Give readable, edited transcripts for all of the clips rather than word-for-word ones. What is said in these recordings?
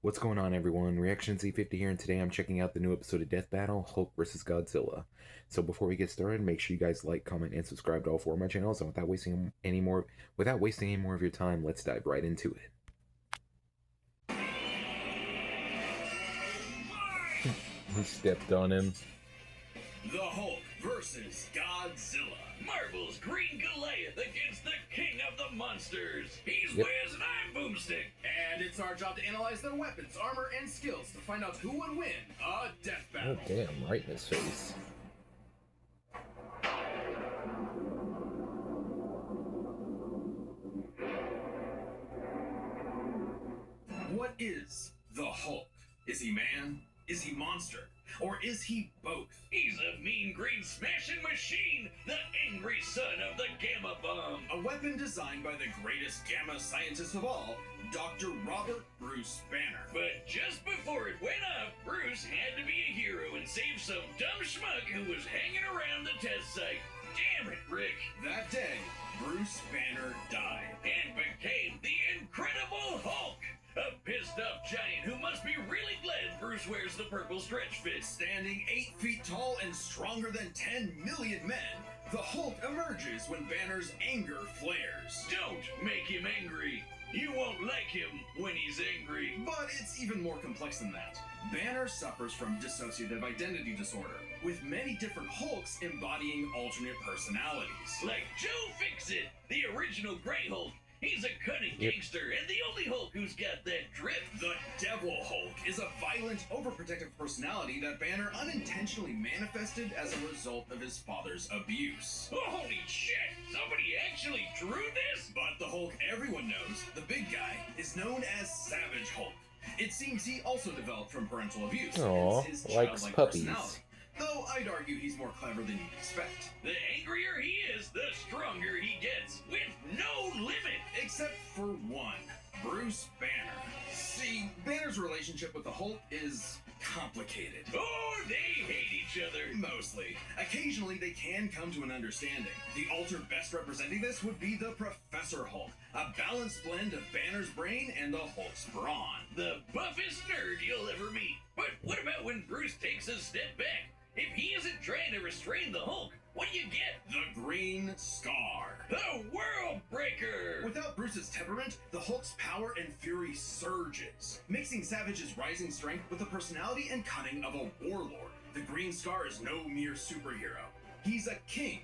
What's going on, everyone? Reaction Z50 here, and today I'm checking out the new episode of Death Battle, Hulk vs. Godzilla. So before we get started, make sure you guys like, comment, and subscribe to all four of my channels. And without wasting any more of your time, let's dive right into it. He stepped on him. The Hulk versus Godzilla. Marvel's Green Goliath against the king of the monsters. He's Wiz and I'm Boomstick. And it's our job to analyze their weapons, armor, and skills to find out who would win a death battle. Oh, damn, right in his face. What is the Hulk? Is he man? Is he monster? Or is he both? He's a mean green smashing machine, the angry son of the Gamma Bomb. A weapon designed by the greatest gamma scientist of all, Dr. Robert Bruce Banner. But just before it went off, Bruce had to be a hero and save some dumb schmuck who was hanging around the test site. Damn it, Rick. That day, Bruce Banner died. And became the Incredible Hulk. A pissed-off giant who must be really glad Bruce wears the purple stretch fit. Standing 8 feet tall and stronger than 10 million men, the Hulk emerges when Banner's anger flares. Don't make him angry. You won't like him when he's angry. But it's even more complex than that. Banner suffers from dissociative identity disorder, with many different Hulks embodying alternate personalities. Like Joe Fix-It, the original Grey Hulk. He's a cunning gangster and the only Hulk who's got that drip. The Devil Hulk is a violent, overprotective personality that Banner unintentionally manifested as a result of his father's abuse. Oh, holy shit! Somebody actually drew this? But the Hulk everyone knows, the big guy, is known as Savage Hulk. It seems he also developed from parental abuse. Aww, his likes childlike puppies. personality. Though I'd argue he's more clever than you'd expect. The angrier he is, the stronger he gets, with no limit. Except for one, Bruce Banner. See, Banner's relationship with the Hulk is complicated. Oh, they hate each other. Mostly. Occasionally, they can come to an understanding. The alter best representing this would be the Professor Hulk, a balanced blend of Banner's brain and the Hulk's brawn. The buffest nerd you'll ever meet. But what about when Bruce takes a step back? If he isn't trying to restrain the Hulk, what do you get? The Green Scar. The World Breaker! Without Bruce's temperament, the Hulk's power and fury surges, mixing Savage's rising strength with the personality and cunning of a warlord. The Green Scar is no mere superhero. He's a king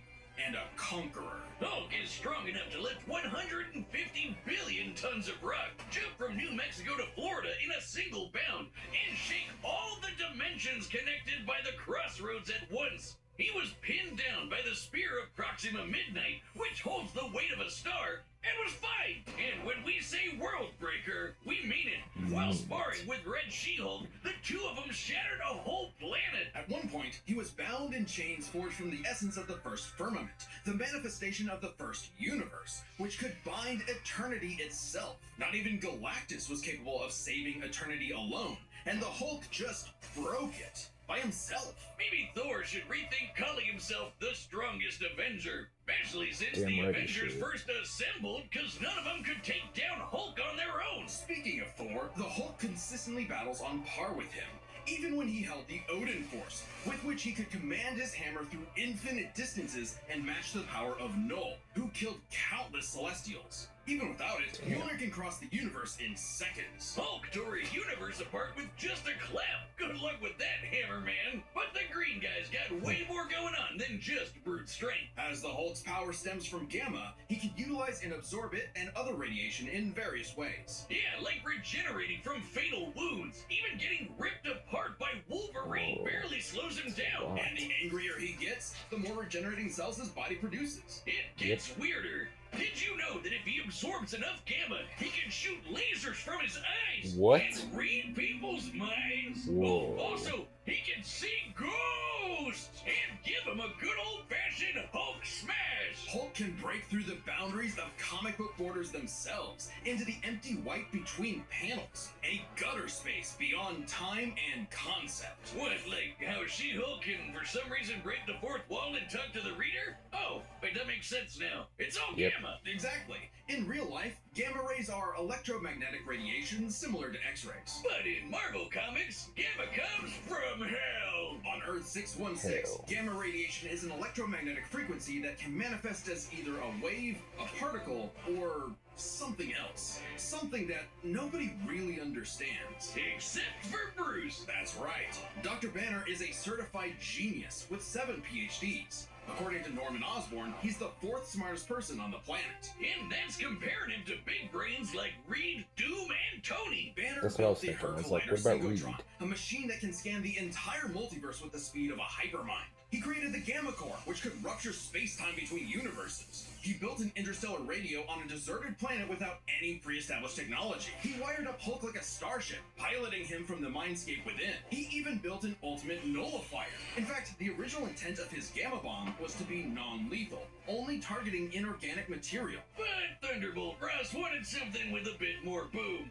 and a conqueror. Hulk is strong enough to lift 150 billion tons of rock, jump from New Mexico to Florida in a single bound, and shake all the dimensions connected by the crossroads at once. He was pinned down by the spear of Proxima Midnight, which holds the weight of a star, and was fine. And when we say World Breaker, we mean it. While sparring with Red She-Hulk, the two of them shattered a whole planet. At one point, he was bound in chains forged from the essence of the first firmament, the manifestation of the first universe, which could bind eternity itself. Not even Galactus was capable of saving eternity alone, and the Hulk just broke it by himself. Maybe Thor should rethink calling himself the strongest Avenger, especially since Damn the right he Avengers should. first assembled, because none of them could take down Hulk on their own. Speaking of Thor, the Hulk consistently battles on par with him, even when he held the Odin Force, with which he could command his hammer through infinite distances and match the power of Null, who killed countless Celestials. Even without it, Mjolnir can cross the universe in seconds. Hulk tore a universe apart with just a clap. Good luck with that, Hammer Man. But the green guy's got way more going on than just brute strength. As the Hulk's power stems from gamma, he can utilize and absorb it and other radiation in various ways. Yeah, like regenerating from fatal wounds. Even getting ripped apart by Wolverine barely slows him down. And the angrier he gets, the more regenerating cells his body produces. It gets weirder. Did you know that if he absorbs enough gamma, he can shoot lasers from his eyes? What? And read people's minds? Whoa. Oh, also, he can see ghosts! And give him a good old-fashioned Hulk smash! Hulk can break through the boundaries of comic book borders themselves into the empty white between panels. A gutter outer space beyond time and concept. What, like how She-Hulk can for some reason break the fourth wall and talk to the reader? Oh, wait, that makes sense now. It's all gamma. Exactly. In real life, gamma rays are electromagnetic radiation similar to X-rays. But in Marvel Comics, gamma comes from hell. On Earth 616, Hell. gamma radiation is an electromagnetic frequency that can manifest as either a wave, a particle, or something else. Something that nobody really understands. Except for Bruce. That's right. Dr. Banner is a certified genius with 7 PhDs. According to Norman Osborn, he's the 4th smartest person on the planet. And that's comparing him to big brains like Reed, Doom, and Tony. Banner That's what I was built the thinking. I was like, Hercolator what about Synchrotron, Reed? a machine that can scan the entire multiverse with the speed of a hypermind. He created the Gamma Core, which could rupture space-time between universes. He built an interstellar radio on a deserted planet without any pre-established technology. He wired up Hulk like a starship, piloting him from the mindscape within. He even built an ultimate nullifier. In fact, the original intent of his Gamma Bomb was to be non-lethal, only targeting inorganic material. But Thunderbolt Ross wanted something with a bit more boom.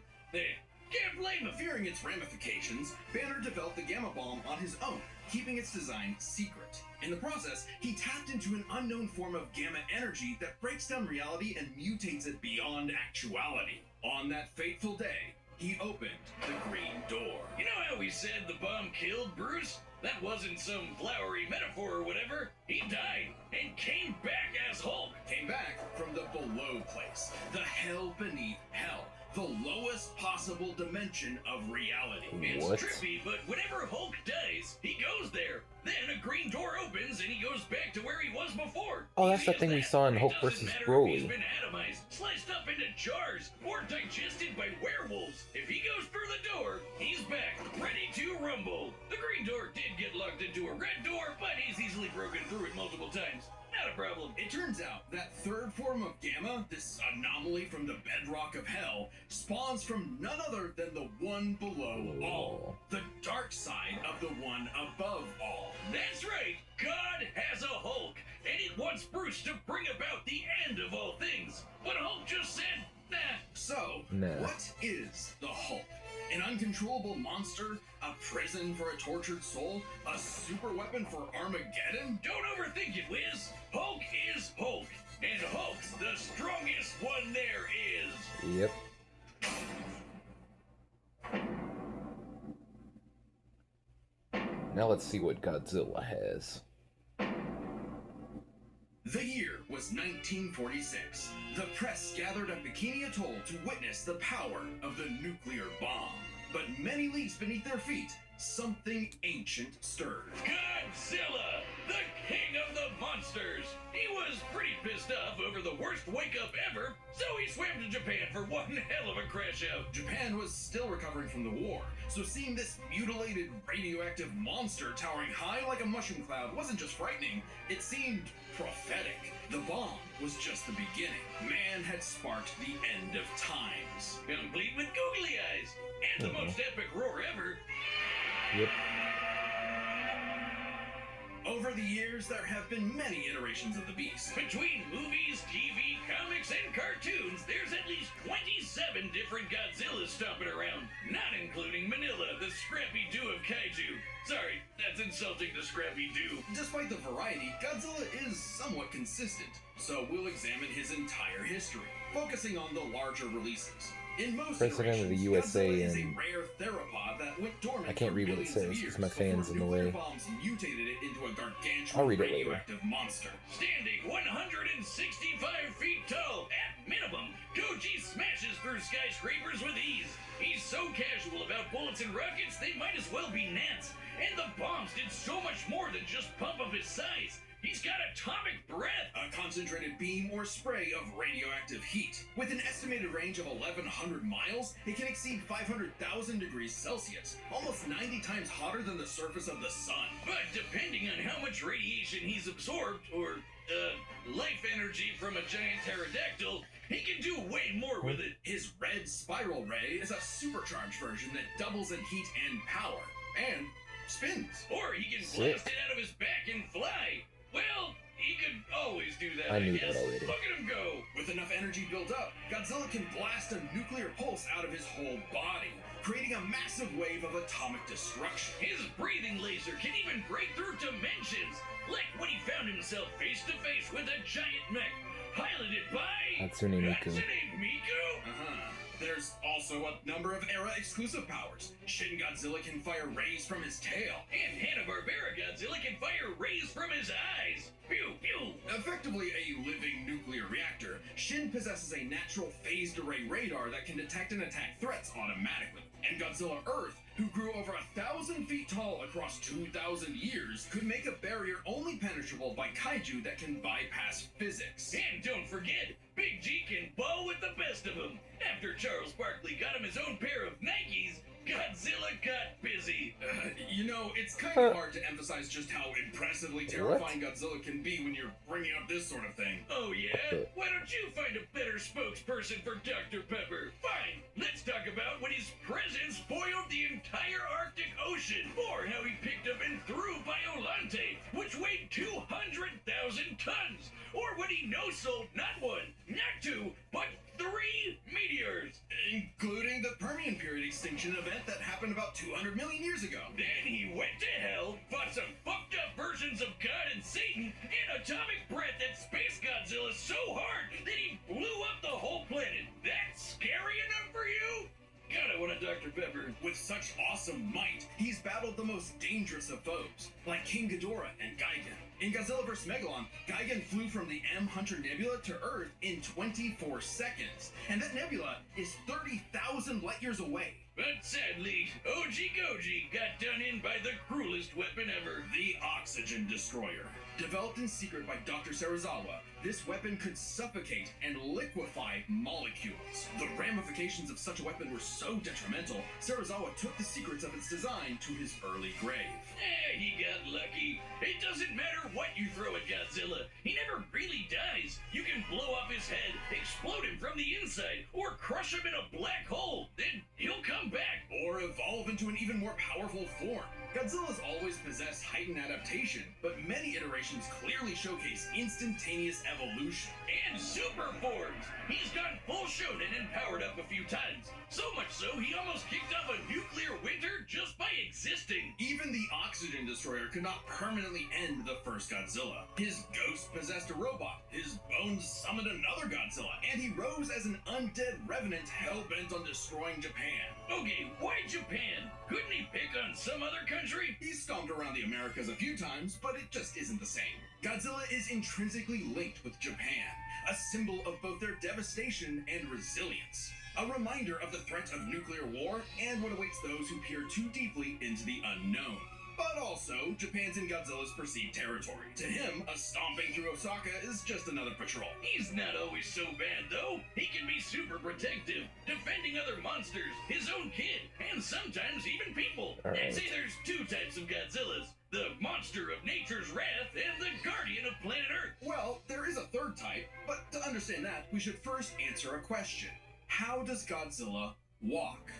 Can't blame him. Fearing its ramifications, Banner developed the Gamma Bomb on his own, keeping its design secret. In the process, he tapped into an unknown form of gamma energy that breaks down reality and mutates it beyond actuality. On that fateful day, he opened the Green Door. You know how we said the bomb killed Bruce? That wasn't some flowery metaphor or whatever. He died and came back as Hulk. Came back from the below place, the hell beneath hell, the lowest possible dimension of reality. It's What? trippy, but whenever Hulk dies, he goes there. Then a green door opens and he goes back to where he was before. Oh, that's Easy that as thing we that. saw in It Hulk doesn't vs. matter if Broly. He's been atomized, sliced up into jars, or digested by werewolves. If he goes through the door, he's back, ready to rumble. The green door did get locked into a red door, but he's easily broken through it multiple times. Not a problem. It turns out that third form of gamma, this anomaly from the bedrock of hell, spawns from none other than the one below all, the dark side of the one above all. That's right, God has a Hulk, and it wants Bruce to bring about the end of all things. But Hulk just said, nah. So, Nah. what is the Hulk? An uncontrollable monster? A prison for a tortured soul? A super weapon for Armageddon? Don't overthink it, Wiz. Hulk is Hulk, and Hulk's the strongest one there is. Yep. Now let's see what Godzilla has. The year was 1946. The press gathered at Bikini Atoll to witness the power of the nuclear bomb. But many leagues beneath their feet, something ancient stirred. Godzilla, the king of the monsters. He was pretty pissed off over the worst wake-up ever, so he swam to Japan for one hell of a crash out. Japan was still recovering from the war, so seeing this mutilated radioactive monster towering high like a mushroom cloud wasn't just frightening, it seemed prophetic. The bomb was just the beginning. Man had sparked the end of times. Complete with googly eyes, and the most epic roar ever. Yep. Over the years, there have been many iterations of the beast. Between movies, TV, comics, and cartoons, there's at least 27 different Godzillas stomping around, not including Manila, the Scrappy-Doo of kaiju. Sorry, that's insulting to Scrappy-Doo. Despite the variety, Godzilla is somewhat consistent, so we'll examine his entire history, focusing on the larger releases. In most President of the iterations, USA Godzilla is a and- rare theropod that went dormant I can't for read what it millions of says, 'cause years my fan's before in the nuclear way. bombs mutated it into a gargantuan I'll read it later. radioactive monster. Standing 165 feet tall, at minimum, Goji smashes through skyscrapers with ease. He's so casual about bullets and rockets, they might as well be gnats. And the bombs did so much more than just pump up his size. He's got atomic breath. A concentrated beam or spray of radioactive heat. With an estimated range of 1,100 miles, it can exceed 500,000 degrees Celsius, almost 90 times hotter than the surface of the sun. But depending on how much radiation he's absorbed, or, life energy from a giant pterodactyl, he can do way more with it. His red spiral ray is a supercharged version that doubles in heat and power, and spins. Or he can Sick. blast it out of his back and fly. Well, he could always do that, I knew guess. that already. Look at him go. With enough energy built up, Godzilla can blast a nuclear pulse out of his whole body, creating a massive wave of atomic destruction. His breathing laser can even break through dimensions, like when he found himself face to face with a giant mech, piloted by Hatsune Miku. Hatsune Miku? There's also a number of era-exclusive powers. Shin Godzilla can fire rays from his tail. And Hanna-Barbera Godzilla can fire rays from his eyes. Pew, pew. Effectively a living nuclear reactor, Shin possesses a natural phased array radar that can detect and attack threats automatically. And Godzilla Earth, who grew over 1,000 feet tall across 2,000 years, could make a barrier only penetrable by kaiju that can bypass physics. And don't forget, Big G can ball with the best of them. After Charles Barkley got him his own pair of Nikes, Godzilla got busy. It's kind of hard to emphasize just how impressively terrifying Godzilla can be when you're bringing up this sort of thing. Oh yeah? Why don't you find a better spokesperson for Dr. Pepper? Fine, let's talk about when his presence spoiled the entire Arctic Ocean, or how he picked up and threw Biolante, which weighed 200,000 tons, or when he no-sold not one, not two, but 3 meteors. Including the Permian period extinction event that happened about 200 million years ago. Then he went to hell, fought some fucked up versions of God and Satan, and atomic breath at Space Godzilla so hard that he blew up the whole planet. That's scary enough for you? God, I want a Dr. Pepper. With such awesome might, he's battled the most dangerous of foes, like King Ghidorah and Gigan. In Godzilla vs. Megalon, Gigan flew from the M Hunter Nebula to Earth in 24 seconds, and that nebula is 30,000 light years away. But sadly, OG Goji got done in by the cruelest weapon ever. The Oxygen Destroyer. Developed in secret by Dr. Serizawa, this weapon could suffocate and liquefy molecules. The ramifications of such a weapon were so detrimental, Serizawa took the secrets of its design to his early grave. He got lucky. It doesn't matter what you throw at Godzilla. He never really dies. You can blow up his head, explode him from the inside, or crush him in a black hole. Then he'll come back. Or evolve into an even more powerful form. Godzilla's always possessed heightened adaptation, but many iterations clearly showcase instantaneous evolution. And super forms. He's gone full shonen and powered up a few times. So much so, he almost kicked off a nuclear winter just by existing. Even the Oxygen Destroyer could not permanently end the first Godzilla. His ghost possessed a robot, his bones summoned another Godzilla, and he rose as an undead revenant hell-bent on destroying Japan. Okay, why Japan? Couldn't he pick on some other country? He's stomped around the Americas a few times, but it just isn't the same. Godzilla is intrinsically linked with Japan, a symbol of both their devastation and resilience. A reminder of the threat of nuclear war and what awaits those who peer too deeply into the unknown. But also, Japan's in Godzilla's perceived territory. To him, a stomping through Osaka is just another patrol. He's not always so bad, though. He can be super protective, defending other monsters, his own kid, and sometimes even people. I'd say there's 2 types of Godzillas. The monster of nature's wrath and the guardian of planet Earth. Well, there is a third type, but to understand that, we should first answer a question. How does Godzilla walk?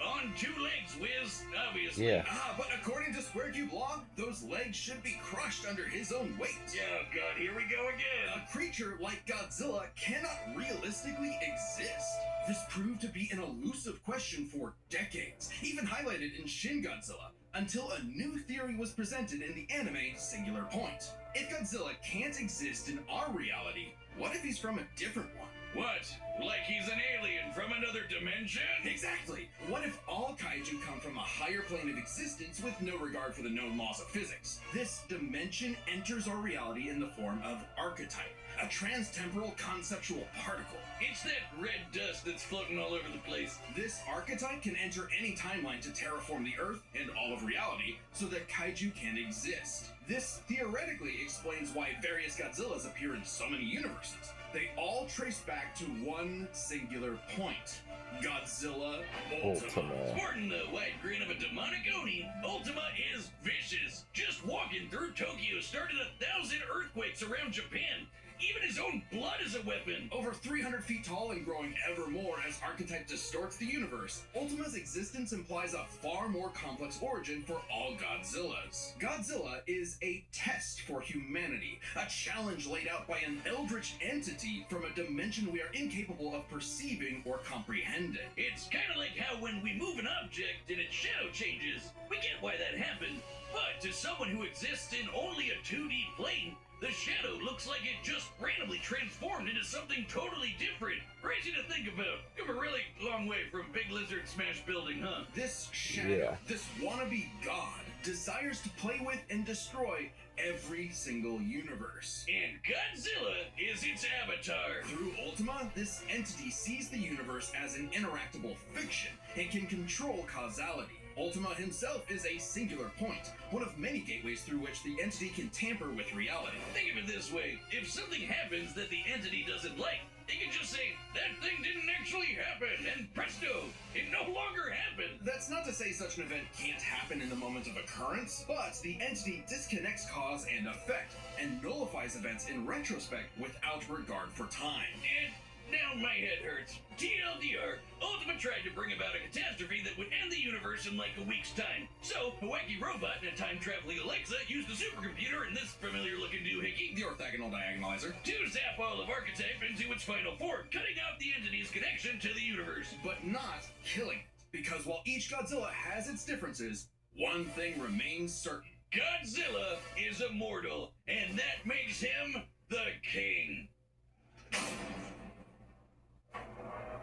On 2 legs, Wiz, obviously. Yeah. But according to Square Cube Law, those legs should be crushed under his own weight. Oh god, here we go again. A creature like Godzilla cannot realistically exist. This proved to be an elusive question for decades, even highlighted in Shin Godzilla, until a new theory was presented in the anime Singular Point. If Godzilla can't exist in our reality, what if he's from a different one? What? Like he's an alien from another dimension? Exactly! What if all kaiju come from a higher plane of existence with no regard for the known laws of physics? This dimension enters our reality in the form of archetype, a transtemporal conceptual particle. It's that red dust that's floating all over the place. This archetype can enter any timeline to terraform the Earth and all of reality so that kaiju can exist. This theoretically explains why various Godzillas appear in so many universes. They all trace back to one singular point. Godzilla Ultima. Sporting the white grin of a demonic Oni, Ultima is vicious. Just walking through Tokyo started 1,000 earthquakes around Japan. Even his own blood is a weapon. Over 300 feet tall and growing ever more as Archetype distorts the universe, Ultima's existence implies a far more complex origin for all Godzillas. Godzilla is a test for humanity, a challenge laid out by an eldritch entity from a dimension we are incapable of perceiving or comprehending. It's kind of like how when we move an object and its shadow changes, we get why that happened. But to someone who exists in only a 2D plane, the shadow looks like it just randomly transformed into something totally different. Crazy to think about. You're a really long way from Big Lizard Smash Building, huh? This shadow, this wannabe god, desires to play with and destroy every single universe. And Godzilla is its avatar. Through Ultima, this entity sees the universe as an interactable fiction and can control causality. Ultima himself is a singular point, one of many gateways through which the entity can tamper with reality. Think of it this way. If something happens that the entity doesn't like, they can just say, that thing didn't actually happen, and presto, it no longer happened. That's not to say such an event can't happen in the moment of occurrence, but the entity disconnects cause and effect, and nullifies events in retrospect without regard for time. And now my head hurts. TLDR, Ultima tried to bring about a catastrophe that would end the universe in like a week's time. So, a wacky robot and a time-traveling Alexa used a supercomputer and this familiar-looking doohickey, The orthogonal diagonalizer. to zap all of Archetype into its final form, cutting out the entity's connection to the universe. But not killing it, because while each Godzilla has its differences, one thing remains certain. Godzilla is immortal, and that makes him the king.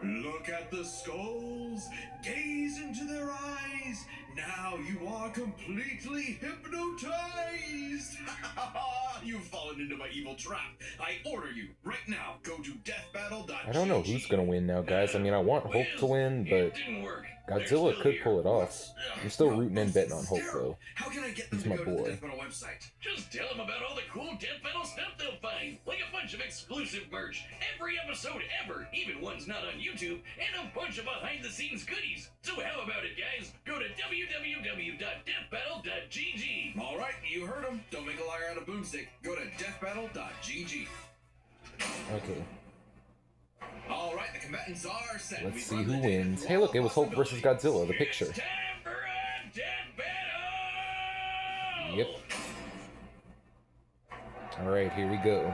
Look at the skulls, gaze into their eyes. Now you are completely hypnotized. You've fallen into my evil trap. I order you right now, go to deathbattle.gg. I don't know who's gonna win now, guys. I mean, I want Hulk to win, but It didn't work. Godzilla could pull it off. I'm still rooting and betting on Hulk, though. How can I get them He's to my go to the boy. Death Battle website? Just tell them about all the cool Death Battle stuff they'll find, like a bunch of exclusive merch, every episode ever, even ones not on YouTube, and a bunch of behind-the-scenes goodies. So how about it, guys? Go to www.deathbattle.gg. All right, you heard him. Don't make a liar out of Boomstick. Go to deathbattle.gg. Okay, All right, the combatants are set. let's We've see run who the data wins. through Hey, all look, it was Hulk versus Godzilla, the picture. It's time for a Death Battle! Yep. Alright, here we go.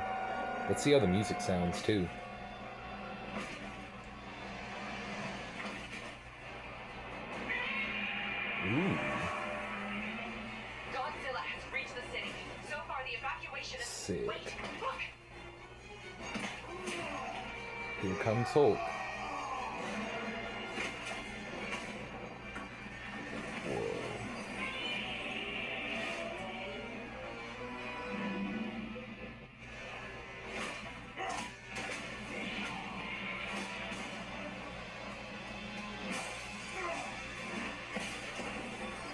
Let's see how the music sounds, too. Ooh, Godzilla has reached the city. So far, the evacuation is... sick. Wait, look! Here comes Hulk. Whoa.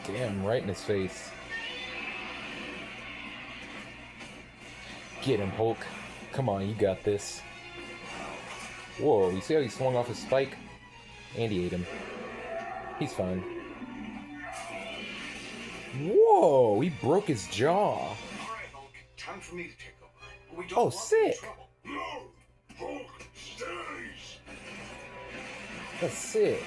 Damn, right in his face. Get him, Hulk. Come on, you got this. Whoa, you see how he swung off his spike? And he ate him. He's fine. Whoa, he broke his jaw. All right, Hulk. Time for me to take over. We don't Oh, want sick. trouble. No, Hulk stays. That's sick.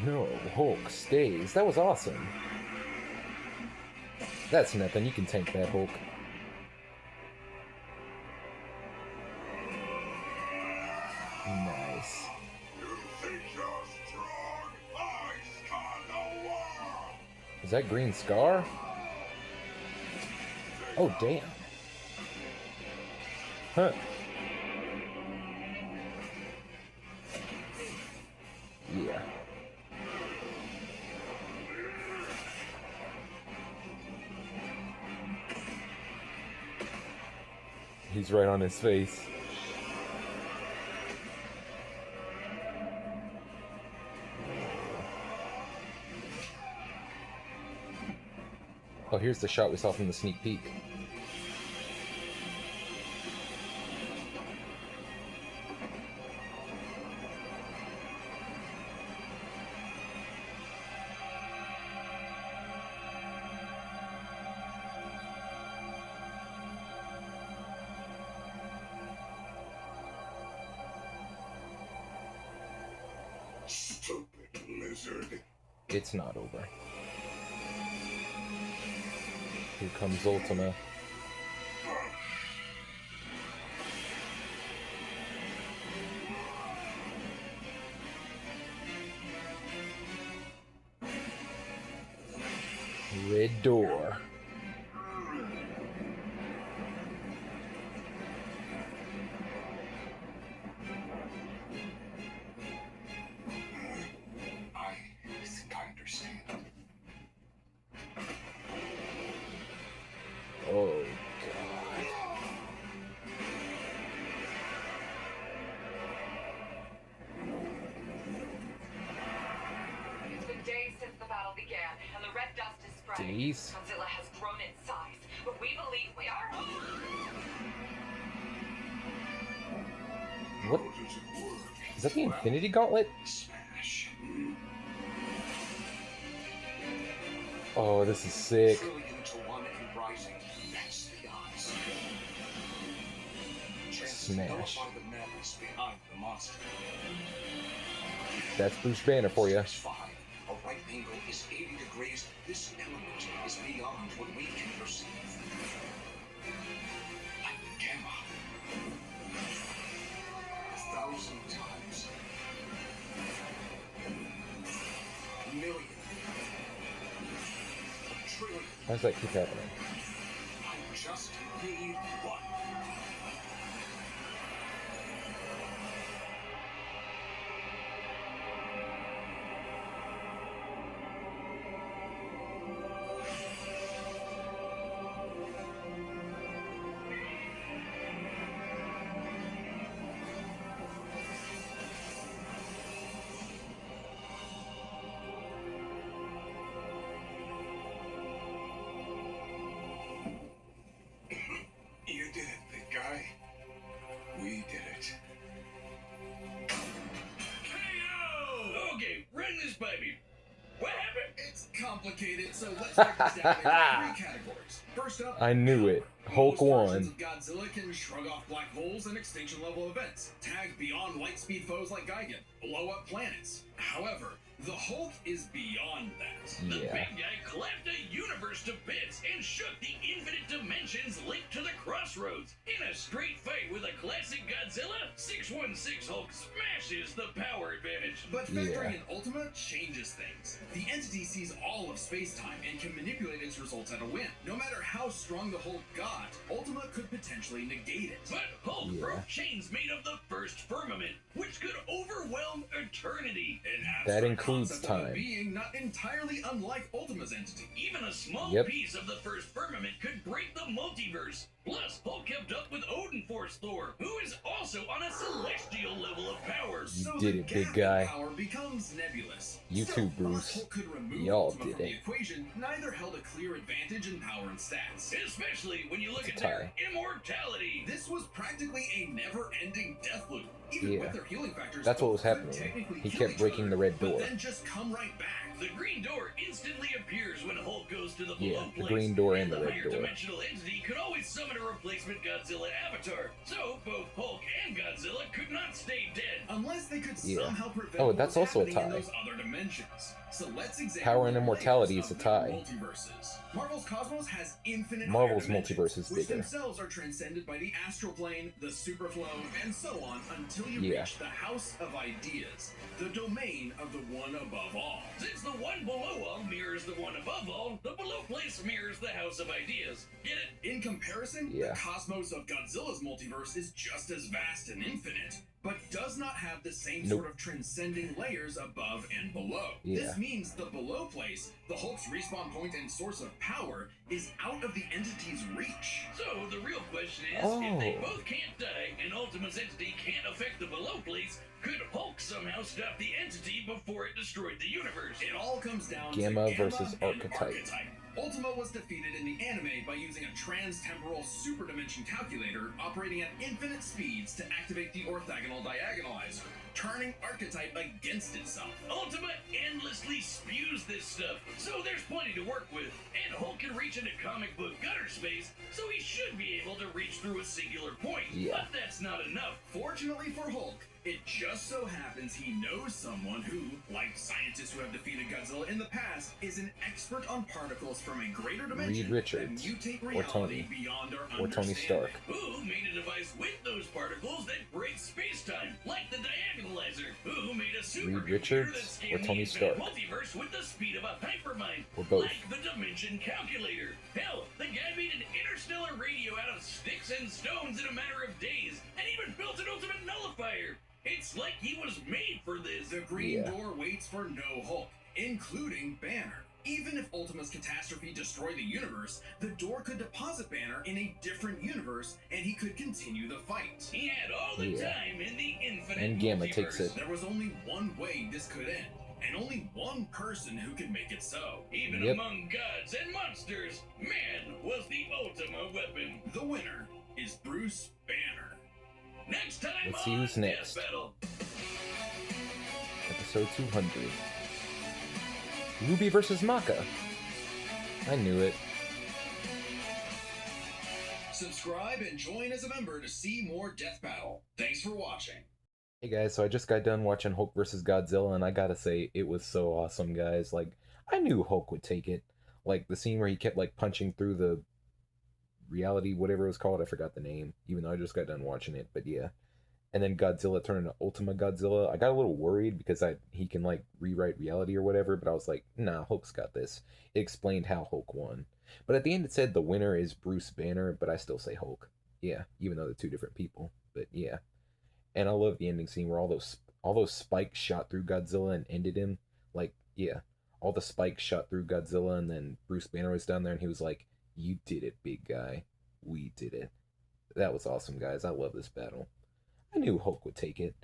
No, Hulk stays. That was awesome. That's nothing. You can tank that, Hulk. Nice. You think you're strong? I scar the world. Is that Green Scar? Oh, damn. Huh. Yeah. He's right on his face. Oh, here's the shot we saw from the sneak peek. wizard. It's not over. Here comes Ultima. Red door. I think I understand. Oh, God. It's been days since the battle began, and the red dust is spreading. Days? Godzilla has grown in size, but we believe we are. What? How does it work? Is that the Infinity Gauntlet? Smash. Oh, this is sick. Trillion to 1 and rising. That's the odds. Chances Smash. nullify the madness behind the monster. That's Bruce Banner for you. 5. A right angle is 80 degrees. This element is beyond what we can perceive. Like gamma. 1,000 times. A million. A trillion. How does that keep happening? I just need one. You did it, big guy. We did it. KO! Okay, run this baby. What happened? It's complicated, so let's break this down into 3 categories. First up, I knew it. Hulk most versions won. of Godzilla can shrug off black holes and extinction level events, tag beyond light speed foes like Gigan, blow up planets. However, the Hulk is beyond that. The Yeah. big guy clapped a universe to bits and shook the infinite dimensions linked to the crossroads. In a straight fight with a classic Godzilla, 616 Hulk smashes the power advantage. But factoring Yeah. in Ultima changes things. The entity sees all of space-time and can manipulate its results at a whim. No matter how strong the Hulk got, Ultima could potentially negate it. But Hulk Yeah. broke chains made of the first firmament, which could overwhelm eternity. An That abstract includes concept of a time. being not entirely unlike Ultima's entity. Even a small Yep. piece of the first firmament could break the multiverse. Plus, Hulk kept up with Odin Force Thor, who is also on a celestial level of power. So did the it, big gap in guy. Power becomes nebulous. You Still, too, Bruce. unless Hulk could remove Y'all Ultima did from the it. equation, neither held a clear advantage in power and stats. Especially when you look It's at a their immortality. This was practically a never-ending death loop. Even Yeah. with their healing factors, That's what was Hulk could happening. technically He kill kept each breaking other, the red but door. then just come right back. The green door instantly appears when Hulk goes to the Yeah, below the place, green door and the red higher door. dimensional entity could always summon a replacement Godzilla avatar. So both Hulk and Godzilla could not stay dead. Unless they could Yeah. somehow prevent Oh, what that's was also a happening in tie. those other dimensions. So let's examine Power and the immortality layers is a of their tie. multiverses. Marvel's Cosmos has infinite Marvel's higher dimensions, multiverse is which bigger. themselves are transcended by the astral plane, the superflow, and so on until you Yeah. reach the House of Ideas, the domain of the one above all. Since the one below all mirrors the one above all, the below place mirrors the House of Ideas. Get it? In comparison, Yeah. the cosmos of Godzilla's multiverse is just as vast and infinite, but does not have the same Nope. sort of transcending layers above and below. Yeah. This means the below place, the Hulk's respawn point and source of power, is out of the entity's reach. So the real question is, if they Oh. both can't die and Ultima's entity can't affect the below place, could Hulk somehow stop the entity before it destroyed the universe? It all comes down Gamma to versus and Archetype. Ultima was defeated in the anime by using a trans-temporal super-dimension calculator operating at infinite speeds to activate the orthogonal diagonalizer, turning Archetype against itself. Ultima endlessly spews this stuff, so there's plenty to work with, and Hulk can reach into comic book gutter space, so he should be able to reach through a singular point. Yeah. But that's not enough. Fortunately for Hulk, it just so happens he knows someone who, like scientists who have defeated Godzilla in the past, is an expert on particles from a greater dimension that mutate reality beyond our understanding. Or Tony Stark. Who made a device with those particles that breaks space-time, like the diagonalizer? Who made a supercomputer Richards that or scanned Tony the Stark? infinite multiverse with the speed of a hypermind? Or both. Like the dimension calculator. Hell, the guy made an interstellar radio out of sticks and stones in a matter of days, and even built an ultimate nullifier. It's like he was made for this. The Green Door waits for no Hulk, including Banner. Even if Ultima's catastrophe destroyed the universe, the Door could deposit Banner in a different universe, and he could continue the fight. He had all the time in the infinite And Gamma multiverse. takes it. There was only one way this could end, and only one person who could make it so. Even among gods and monsters, man was the Ultima weapon. The winner is Bruce Banner. Next time Let's see on who's next. Death Battle. Episode 200. Ruby vs. Maka. I knew it. Subscribe and join as a member to see more Death Battle. Thanks for watching. Hey guys, so I just got done watching Hulk vs. Godzilla, and I gotta say, it was so awesome, guys. Like, I knew Hulk would take it. Like, the scene where he kept, like, punching through the reality, whatever it was called, I forgot the name, even though I just got done watching it, but yeah. And then Godzilla turned into Ultima Godzilla. I got a little worried because he can, like, rewrite reality or whatever, but I was like, nah, Hulk's got this. It explained how Hulk won. But at the end it said the winner is Bruce Banner, but I still say Hulk. Yeah, even though they're two different people, but yeah. And I love the ending scene where all those spikes shot through Godzilla and ended him. Like, yeah, all the spikes shot through Godzilla, and then Bruce Banner was down there, and he was like, "You did it, big guy. We did it." That was awesome, guys. I love this battle. I knew Hulk would take it,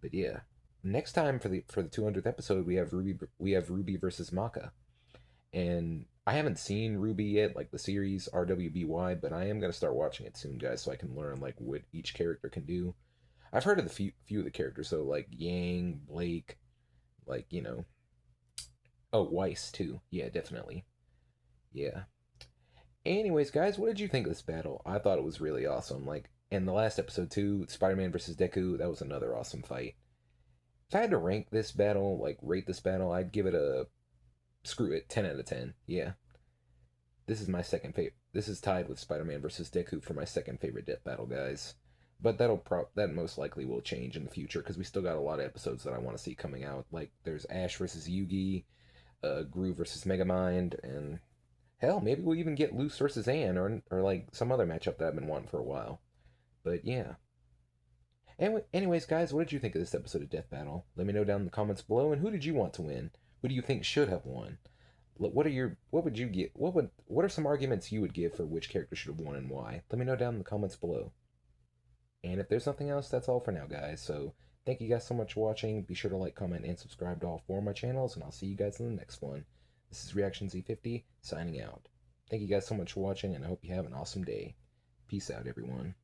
but yeah. Next time for the 200th episode, we have Ruby versus Maka, and I haven't seen Ruby yet, like the series RWBY, but I am gonna start watching it soon, guys, so I can learn like what each character can do. I've heard of the few of the characters, so like Yang, Blake, like, you know. Oh, Weiss too. Yeah, definitely. Yeah. Anyways, guys, what did you think of this battle? I thought it was really awesome. Like, in the last episode too, Spider-Man versus Deku, that was another awesome fight. If I had to rank this battle, like rate this battle, I'd give it a screw it, 10 out of 10. Yeah. This is my second favorite. This is tied with Spider-Man versus Deku for my second favorite death battle, guys. But that most likely will change in the future because we still got a lot of episodes that I want to see coming out. Like there's Ash versus Yugi, Gru versus Megamind, and hell, maybe we'll even get Luce versus Anne, or like some other matchup that I've been wanting for a while. But yeah. Anyways, guys, what did you think of this episode of Death Battle? Let me know down in the comments below. And who did you want to win? Who do you think should have won? What would you get? What are some arguments you would give for which character should have won and why? Let me know down in the comments below. And if there's nothing else, that's all for now, guys. So thank you guys so much for watching. Be sure to like, comment, and subscribe to all 4 of my channels, and I'll see you guys in the next one. This is Reaction Z50 signing out. Thank you guys so much for watching, and I hope you have an awesome day. Peace out, everyone.